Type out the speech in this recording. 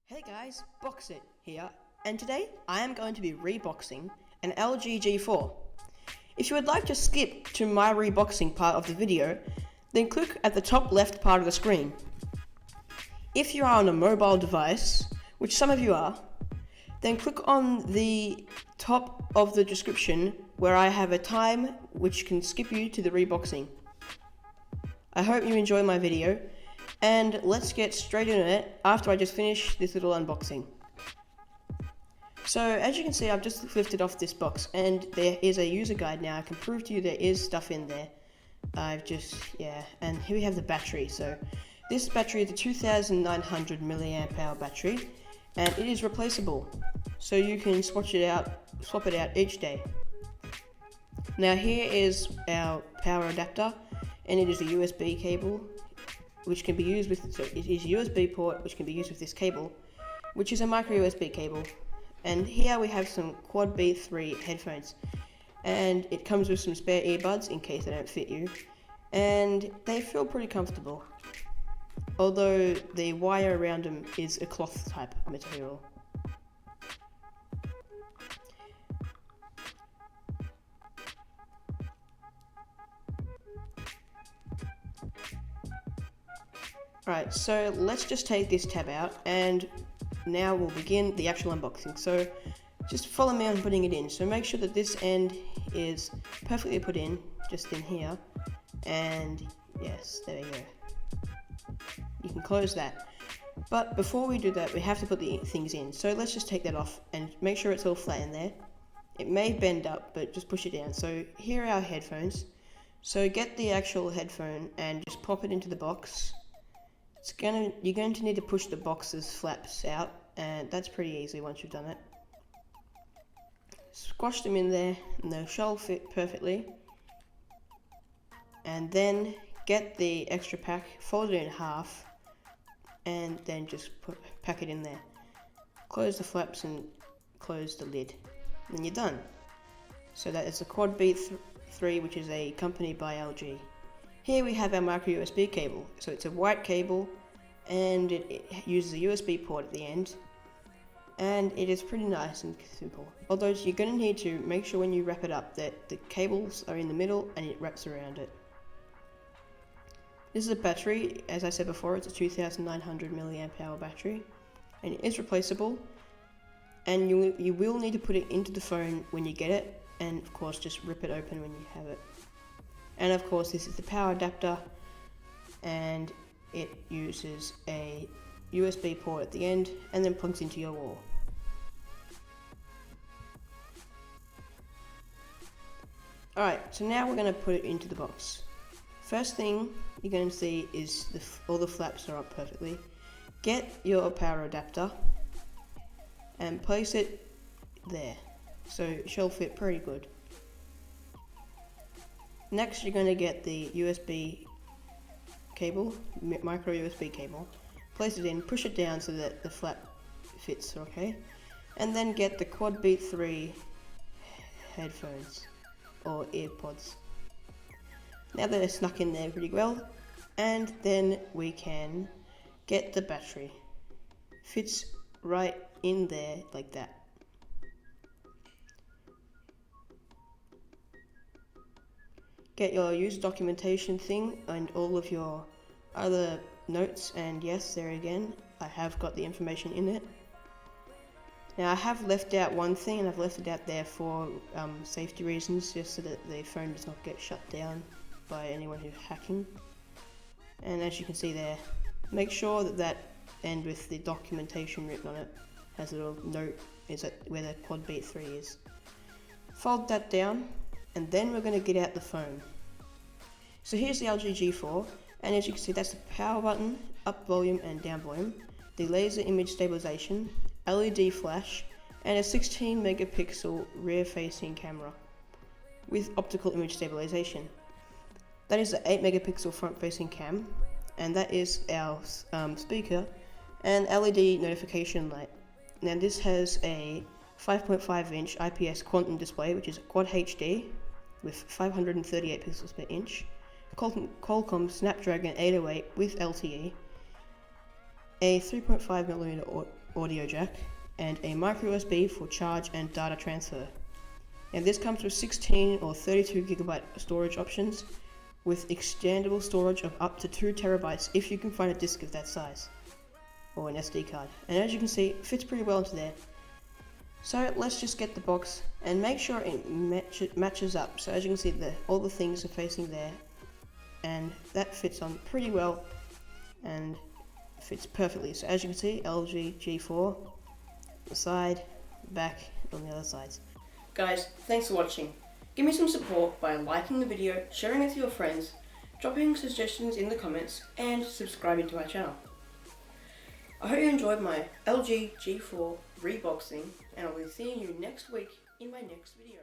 Hey guys, Boxit here, and today I am going to be reboxing an LG G4. If you would like to skip to my reboxing part of the video, then click at the top left part of the screen. If you are on a mobile device, which some of you are, then click on the top of the description where I have a time which can skip you to the reboxing. I hope you enjoy my video, and let's get straight into it after I just finish this little unboxing. So as you can see, I've just lifted off this box and there is a user guide now. I can prove to you there is stuff in there. And here we have the battery. So this battery is a 2900 milliamp hour battery and it is replaceable. So you can swap it out each day. Now here is our power adapter and it is a USB cable which can be used with, so it is a USB port which can be used with this cable, which is a micro USB cable. And here we have some Quad B3 headphones, and it comes with some spare earbuds in case they don't fit you, and they feel pretty comfortable, although the wire around them is a cloth type material. Right, so let's just take this tab out and now we'll begin the actual unboxing. So just follow me on putting it in. So make sure that this end is perfectly put in, just in here. And yes, there you go. You can close that. But before we do that, we have to put the things in. So let's just take that off and make sure it's all flat in there. It may bend up, but just push it down. So here are our headphones. So get the actual headphone and just pop it into the box. You're going to need to push the box's flaps out, and that's pretty easy once you've done it. Squash them in there and they shall fit perfectly. And then get the extra pack, fold it in half, and then just pack it in there. Close the flaps and close the lid. And then you're done. So that is the Quad B3, which is a company by LG. Here we have our micro USB cable. So it's a white cable and it uses a USB port at the end. And it is pretty nice and simple. Although you're going to need to make sure when you wrap it up that the cables are in the middle and it wraps around it. This is a battery, as I said before, it's a 2900 milliamp hour battery. And it is replaceable. And you will need to put it into the phone when you get it. And of course just rip it open when you have it. And of course this is the power adapter, and it uses a USB port at the end and then plugs into your wall. Alright, so now we're going to put it into the box. First thing you're going to see is all the flaps are up perfectly. Get your power adapter and place it there, so it shall fit pretty good. Next, you're going to get the USB cable, micro USB cable, place it in, push it down so that the flap fits, okay? And then get the Quad B3 headphones, or earpods. Now they're snuck in there pretty well, and then we can get the battery. Fits right in there like that. Get your user documentation thing and all of your other notes, and yes, there again, I have got the information in it. Now I have left out one thing, and I've left it out there for safety reasons, just so that the phone does not get shut down by anyone who's hacking. And as you can see there, make sure that end with the documentation written on it has a little note where the Quad B3 is. Fold that down. And then we're going to get out the phone. So here's the LG G4, and as you can see that's the power button, up volume and down volume, the laser image stabilization, LED flash, and a 16 megapixel rear facing camera with optical image stabilization. That is the 8 megapixel front facing cam, and that is our speaker and LED notification light. Now this has a 5.5 inch IPS quantum display, which is Quad HD with 538 pixels per inch, Qualcomm Snapdragon 808 with LTE, a 3.5mm audio jack, and a micro USB for charge and data transfer. And this comes with 16 or 32GB storage options, with extendable storage of up to 2TB if you can find a disc of that size, or an SD card. And as you can see, it fits pretty well into there. So let's just get the box and make sure it matches up. So as you can see, all the things are facing there, and that fits on pretty well and fits perfectly. So as you can see, LG G4, the side, back, on the other sides. Guys, thanks for watching. Give me some support by liking the video, sharing it to your friends, dropping suggestions in the comments, and subscribing to my channel. I hope you enjoyed my LG G4 reboxing, and I'll be seeing you next week in my next video.